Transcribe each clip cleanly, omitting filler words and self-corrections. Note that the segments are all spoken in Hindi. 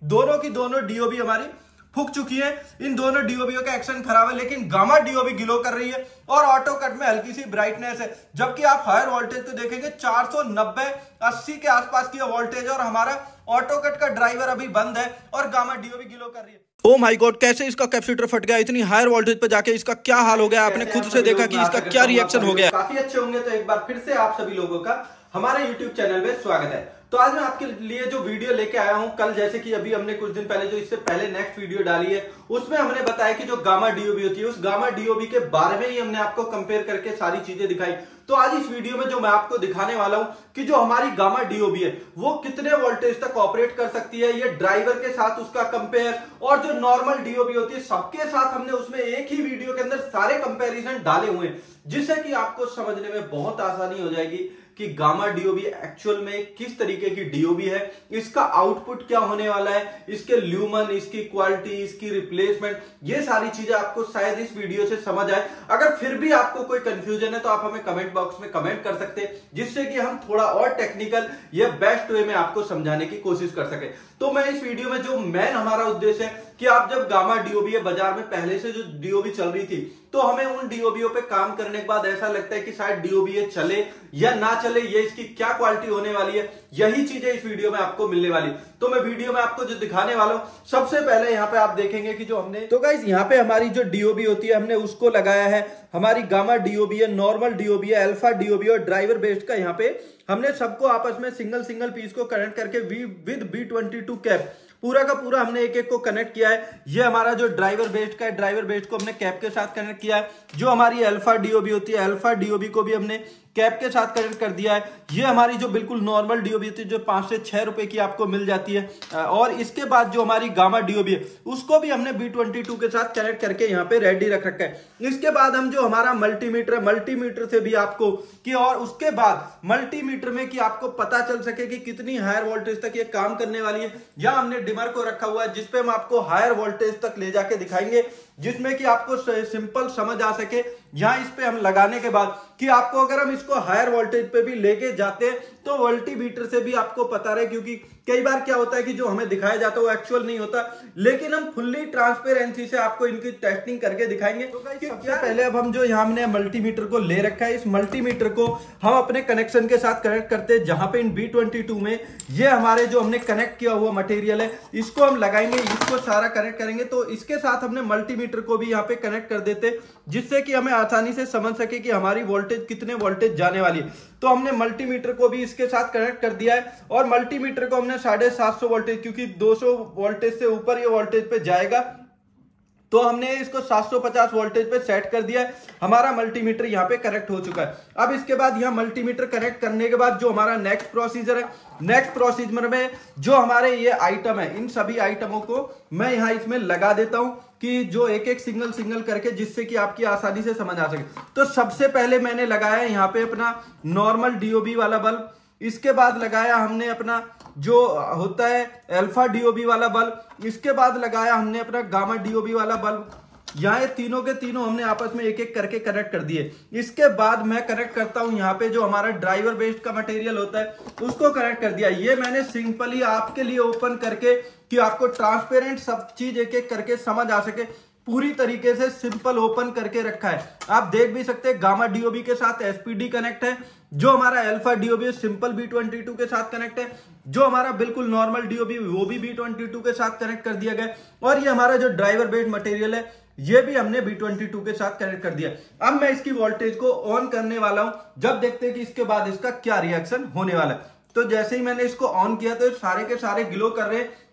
दोनों की दोनों डीओबी हमारी फूक चुकी है। इन दोनों डीओबीओ का एक्शन खराब है, लेकिन गामा डीओबी ग्लो कर रही है और ऑटो कट में हल्की सी ब्राइटनेस है। जबकि आप हायर वोल्टेज को देखेंगे 490-80 के आसपास की वोल्टेज है और हमारा ऑटो कट का ड्राइवर अभी बंद है और गामा डीओबी ग्लो कर रही है। ओ माय गॉड, कैसे इसका कैपेसिटर फट गया? इतनी हायर वोल्टेज पे जाके इसका क्या हाल हो गया? आपने खुद से देखा कि इसका क्या रिएक्शन हो गया? काफी अच्छे होंगे। तो एक बार फिर से आप सभी लोगों का हमारे YouTube चैनल में स्वागत है। तो आज मैं आपके लिए जो वीडियो लेके आया हूं, कल जैसे कि अभी हमने कुछ दिन पहले जो इससे पहले नेक्स्ट वीडियो डाली है उसमें हमने बताया कि जो गामा डीओबी होती है उस गामा डीओबी के बारे में ही हमने आपको कंपेयर करके सारी चीजें दिखाई। तो आज इस वीडियो में जो मैं आपको दिखाने वाला हूं कि जो हमारी गामा डीओबी है वो कितने वोल्टेज तक ऑपरेट कर सकती है, ये ड्राइवर के साथ उसका कंपेयर और जो नॉर्मल डीओबी होती है सबके साथ हमने उसमें एक ही वीडियो के अंदर सारे कंपैरिजन डाले हुए हैं, जिससे कि आपको समझने में बहुत आसानी हो जाएगी कि गामा डीओबी एक्चुअल में किस तरीके की डीओबी है, इसका आउटपुट क्या होने वाला है, इसके ल्यूमन, इसकी क्वालिटी, इसकी रिप्लेसमेंट, ये सारी चीजें आपको शायद इस वीडियो से समझ आए। अगर फिर भी आपको कोई कंफ्यूजन है तो आप हमें कमेंट बॉक्स में कमेंट कर सकते हैं, जिससे कि हम थोड़ा और टेक्निकल या बेस्ट वे में आपको समझाने की कोशिश कर सके। तो मैं इस वीडियो में जो मेन हमारा उद्देश्य है कि आप जब गामा डीओबी बाजार में पहले से जो डीओबी चल रही थी तो हमें उन डीओबीओ पे काम करने के बाद ऐसा लगता है कि शायद डीओबी चले या ना चले, ये इसकी क्या क्वालिटी होने वाली है, यही चीजें इस वीडियो में आपको मिलने वाली। तो मैं वीडियो में आपको जो दिखाने वाला हूं, सबसे पहले यहाँ पे आप देखेंगे कि जो हमने तो गाइस यहाँ पे हमारी जो डीओबी होती है हमने उसको लगाया है। हमारी गामा डीओबी है, नॉर्मल डीओबी है, अल्फा डीओबी और ड्राइवर बेस्ड का यहाँ पे हमने सबको आपस में सिंगल सिंगल पीस को कनेक्ट करके विद B22 कैप पूरा का पूरा हमने एक एक को कनेक्ट किया है। ये हमारा जो ड्राइवर बेस्ड का है, ड्राइवर बेस्ड को हमने कैप के साथ कनेक्ट किया है। जो हमारी अल्फा डीओबी होती है, अल्फा डीओबी को भी हमने कैप के साथ कनेक्ट कर दिया है। ये हमारी जो बिल्कुल नॉर्मल डीओबी होती है जो 5 से 6 रुपए की आपको मिल जाती है। और इसके बाद जो हमारी गामा डीओबी है उसको भी हमने B22 के साथ कनेक्ट करके यहाँ पे रेडी रख रखा है। इसके बाद हम जो हमारा मल्टीमीटर है, मल्टीमीटर से भी आपको कि और उसके बाद मल्टीमीटर में कि आपको पता चल सके कि कितनी हायर वोल्टेज तक ये काम करने वाली है। यहाँ हमने डिमर को रखा हुआ है जिसपे हम आपको हायर वोल्टेज तक ले जाके दिखाएंगे, जिसमें कि आपको सिंपल समझ आ सके। यहां इस पे हम लगाने के बाद कि आपको अगर हम इसको हायर वोल्टेज पे भी लेके जाते हैं तो मल्टीमीटर से भी आपको पता रहे, क्योंकि कई बार क्या होता है कि जो हमें दिखाया जाता है वो एक्चुअल नहीं होता, लेकिन हम फुल्ली ट्रांसपेरेंसी से आपको इनकी टेस्टिंग करके दिखाएंगे। तो सबसे पहले अब हम जो यहाँ हमने मल्टीमीटर को ले रखा है, इस मल्टीमीटर को हम अपने कनेक्शन के साथ कनेक्ट करते हैं, जहां पे इन B22 में ये हमारे जो हमने कनेक्ट किया हुआ मटेरियल है इसको हम लगाएंगे, इसको सारा कनेक्ट करेंगे। तो इसके साथ हमने मल्टीमीटर को भी यहाँ पे कनेक्ट कर देते, जिससे कि हमें आसानी से समझ सके कि हमारी वोल्टेज कितने वोल्टेज जाने वाली है। तो हमने मल्टीमीटर को भी इसके साथ कनेक्ट कर दिया है और मल्टीमीटर को हमने 750 वोल्टेज, क्योंकि 200 वोल्टेज से ऊपर ये वोल्टेज पे जाएगा तो हमने इसको 750 वोल्टेज पे सेट कर दिया है। हमारा मल्टीमीटर यहाँ पे कनेक्ट हो चुका है। अब इसके बाद यहाँ मल्टीमीटर कनेक्ट करने के बाद जो हमारा नेक्स्ट प्रोसीजर है, नेक्स्ट प्रोसीजर में जो हमारे ये आइटम है, इन सभी आइटमों को मैं यहाँ इसमें लगा देता हूँ कि जो एक एक सिंगल सिंगल करके, जिससे कि आपकी आसानी से समझ आ सके। तो सबसे पहले मैंने लगाया यहाँ पे अपना नॉर्मल डीओबी वाला बल्ब, इसके बाद लगाया हमने अपना जो होता है अल्फा डीओबी वाला बल्ब, इसके बाद लगाया हमने अपना गामा डीओबी वाला बल्ब। यहाँ ये तीनों के तीनों हमने आपस में एक एक करके कनेक्ट कर दिए। इसके बाद मैं कनेक्ट करता हूँ यहाँ पे जो हमारा ड्राइवर बेस्ड का मटेरियल होता है उसको कनेक्ट कर दिया। ये मैंने सिंपली आपके लिए ओपन करके कि आपको ट्रांसपेरेंट सब चीज एक एक करके समझ आ सके, पूरी तरीके से सिंपल ओपन करके रखा है। आप देख भी सकते हैं गामा डीओबी के साथ एसपीडी कनेक्ट है, जो हमारा अल्फा डीओबी सिंपल B22 के साथ कनेक्ट है, जो हमारा बिल्कुल नॉर्मल डीओबी वो भी B22 के साथ कनेक्ट कर दिया गया, और ये हमारा जो ड्राइवर बेस्ड मटेरियल है ये भी हमने B22 के साथ कनेक्ट कर दिया। अब मैं इसकी वोल्टेज को ऑन करने वाला हूं, जब देखते हैं कि इसके बाद इसका क्या रिएक्शन होने वाला है। तो जैसे ही मैंने इसको ऑन किया तो सारे के सारे ग्लो कर रहे हैं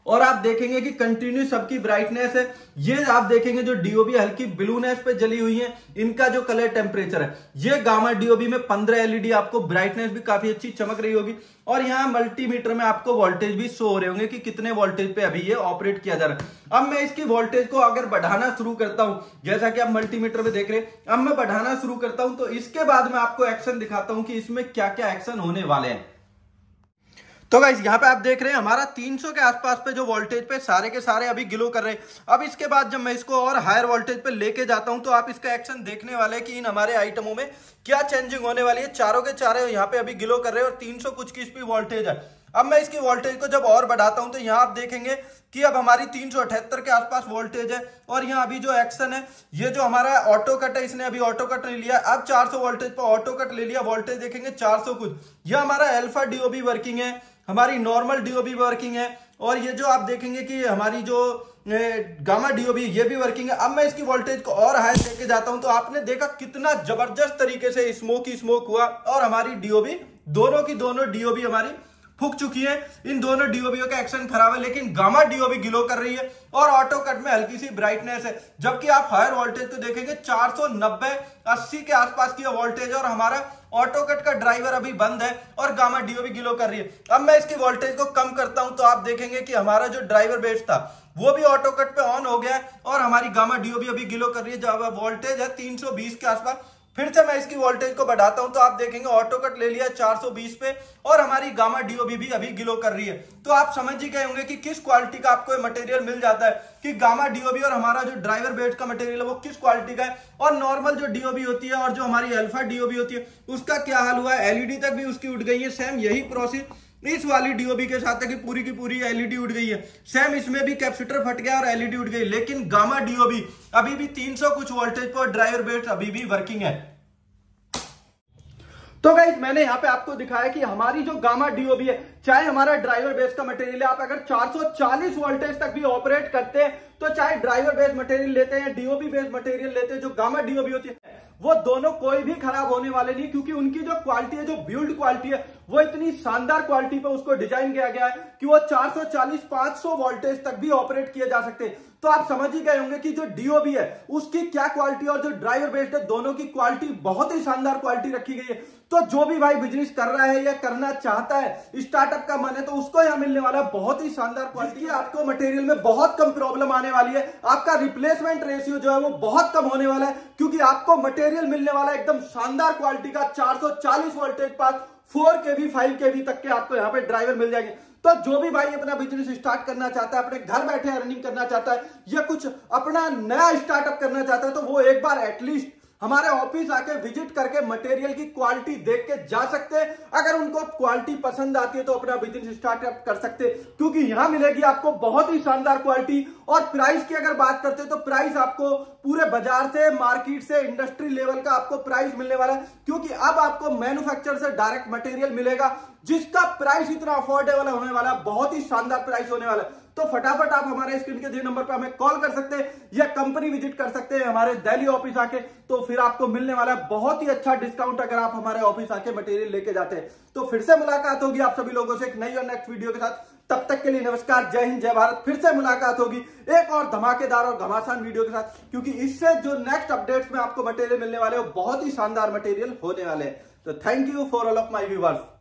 और आप देखेंगे कि कंटिन्यू सबकी ब्राइटनेस है। ये आप देखेंगे जो डीओबी हल्की ब्लूनेस पे जली हुई है, इनका जो कलर टेम्परेचर है, ये गामा डीओबी में 15 एलईडी, आपको ब्राइटनेस भी काफी अच्छी चमक रही होगी। और यहाँ मल्टीमीटर में आपको वोल्टेज भी शो हो रहे होंगे कि कितने वोल्टेज पे अभी ये ऑपरेट किया जा रहा है। अब मैं इसकी वोल्टेज को अगर बढ़ाना शुरू करता हूं, जैसा कि आप मल्टीमीटर में देख रहे हैं, अब मैं बढ़ाना शुरू करता हूं तो इसके बाद मैं आपको एक्शन दिखाता हूं कि इसमें क्या क्या एक्शन होने वाले हैं। तो गाइस यहाँ पे आप देख रहे हैं हमारा 300 के आसपास पे जो वोल्टेज पे सारे के सारे अभी ग्लो कर रहे हैं। अब इसके बाद जब मैं इसको और हायर वोल्टेज पे लेके जाता हूं तो आप इसका एक्शन देखने वाले हैं कि इन हमारे आइटमों में क्या चेंजिंग होने वाली है। चारों के चारों यहाँ पे अभी ग्लो कर रहे हैं और 300 कुछ की इस पे वोल्टेज है। अब मैं इसकी वोल्टेज को जब और बढ़ाता हूं तो यहाँ आप देखेंगे कि अब हमारी 378 के आसपास वोल्टेज है। और यहाँ अभी जो एक्शन है, ये जो हमारा ऑटो कट है, इसने अभी ऑटो कट नहीं लिया, अब 400 वोल्टेज पर ऑटो कट ले लिया, वोल्टेज देखेंगे 400 कुछ। यह हमारा अल्फा डीओबी वर्किंग है, हमारी नॉर्मल डीओबी वर्किंग है, और ये जो आप देखेंगे कि हमारी जो गामा डीओबी ये भी वर्किंग है। अब मैं इसकी वोल्टेज को और हाई लेके जाता हूं तो आपने देखा कितना जबरदस्त तरीके से स्मोक हुआ, और हमारी डीओबी दोनों की दोनों डीओबी हमारी फूक चुकी है। इन दोनों डीओबीओ का एक्शन खराब है, लेकिन गामा डीओबी ग्लो कर रही है और ऑटो कट में हल्की सी ब्राइटनेस है। जबकि आप हायर वोल्टेज को देखेंगे 490-80 के आसपास की वोल्टेज है, और हमारा ऑटो कट का ड्राइवर अभी बंद है और गामा डीओबी ग्लो कर रही है। अब मैं इसकी वोल्टेज को कम करता हूं तो आप देखेंगे कि हमारा जो ड्राइवर बेस था वो भी ऑटो कट पे ऑन हो गया है, और हमारी गामा डीओबी अभी ग्लो कर रही है। जब वोल्टेज है 320 के आसपास। फिर से मैं इसकी वोल्टेज को बढ़ाता हूं तो आप देखेंगे ऑटो कट ले लिया 420 पे, और हमारी गामा डीओबी भी अभी ग्लो कर रही है। तो आप समझ ही गए होंगे कि किस क्वालिटी का आपको मटेरियल मिल जाता है, कि गामा डीओबी और हमारा जो ड्राइवर बेस का मटेरियल है वो किस क्वालिटी का है, और नॉर्मल जो डीओबी होती है और जो हमारी अल्फा डीओबी होती है उसका क्या हाल हुआ है। एलईडी तक भी उसकी उठ गई है। सेम यही प्रोसेस इस वाली डीओबी के साथ है कि पूरी की पूरी एलईडी उड़ गई है। सेम इसमें भी कैपेसिटर फट गया और एलईडी उड़ गई, लेकिन गामा डीओबी अभी भी 300 कुछ वोल्टेज पर ड्राइवर बेस अभी भी वर्किंग है। तो गाइस मैंने यहाँ पे आपको दिखाया कि हमारी जो गामा डीओबी है, चाहे हमारा ड्राइवर बेस का मटेरियल है, आप अगर 440 वोल्टेज तक भी ऑपरेट करते हैं तो चाहे ड्राइवर बेस मटेरियल लेते हैं या डीओबी बेस मटेरियल लेते हैं, जो गामा डीओबी होती है वो दोनों कोई भी खराब होने वाले नहीं, क्योंकि उनकी जो क्वालिटी है, जो बिल्ड क्वालिटी है, वो इतनी शानदार क्वालिटी पे उसको डिजाइन किया गया है कि वो 440-500 वोल्टेज तक भी ऑपरेट किए जा सकते हैं। तो आप समझ ही गए होंगे कि जो डीओबी है उसकी क्या क्वालिटी और जो ड्राइवर बेस्ड है दोनों की क्वालिटी बहुत ही शानदार क्वालिटी रखी गई है। तो जो भी भाई बिजनेस कर रहा है या करना चाहता है, स्टार्टअप का मन है, तो उसको यहाँ मिलने वाला बहुत ही शानदार क्वालिटी। आपको मटेरियल में बहुत कम प्रॉब्लम आने वाली है, आपका रिप्लेसमेंट रेशियो जो है वो बहुत कम होने वाला है, क्योंकि आपको मटेरियल मिलने वाला है एकदम शानदार क्वालिटी का। 440 वोल्टेज पास 4 kV 5 kV तक के आपको यहाँ पे ड्राइवर मिल जाएंगे। तो जो भी भाई अपना बिजनेस स्टार्ट करना चाहता है, अपने घर बैठे अर्निंग करना चाहता है, या कुछ अपना नया स्टार्टअप करना चाहता है, तो वो एक बार एटलीस्ट हमारे ऑफिस आके विजिट करके मटेरियल की क्वालिटी देख के जा सकते हैं। अगर उनको क्वालिटी पसंद आती है तो अपना बिजनेस स्टार्टअप कर सकते हैं, क्योंकि यहां मिलेगी आपको बहुत ही शानदार क्वालिटी। और प्राइस की अगर बात करते हैं तो प्राइस आपको पूरे बाजार से, मार्केट से, इंडस्ट्री लेवल का आपको प्राइस मिलने वाला है, क्योंकि अब आपको मैन्युफैक्चरर से डायरेक्ट मटेरियल मिलेगा जिसका प्राइस इतना अफोर्डेबल होने वाला है, बहुत ही शानदार प्राइस होने वाला है। तो फटाफट आप हमारे स्क्रीन के दिए नंबर पर हमें कॉल कर सकते हैं या कंपनी विजिट कर सकते हैं हमारे दिल्ली ऑफिस आके, तो फिर आपको मिलने वाला है बहुत ही अच्छा डिस्काउंट अगर आप हमारे ऑफिस आके मटेरियल लेके जाते हैं। तो फिर से मुलाकात होगी आप सभी लोगों से एक नई और नेक्स्ट वीडियो के साथ। तब तक के लिए नमस्कार, जय हिंद, जय भारत। फिर से मुलाकात होगी एक और धमाकेदार और घमासान वीडियो के साथ, क्योंकि इससे जो नेक्स्ट अपडेट्स में आपको मटेरियल मिलने वाले हैं वो बहुत ही शानदार मटेरियल होने वाले हैं। तो thank you for all of my viewers.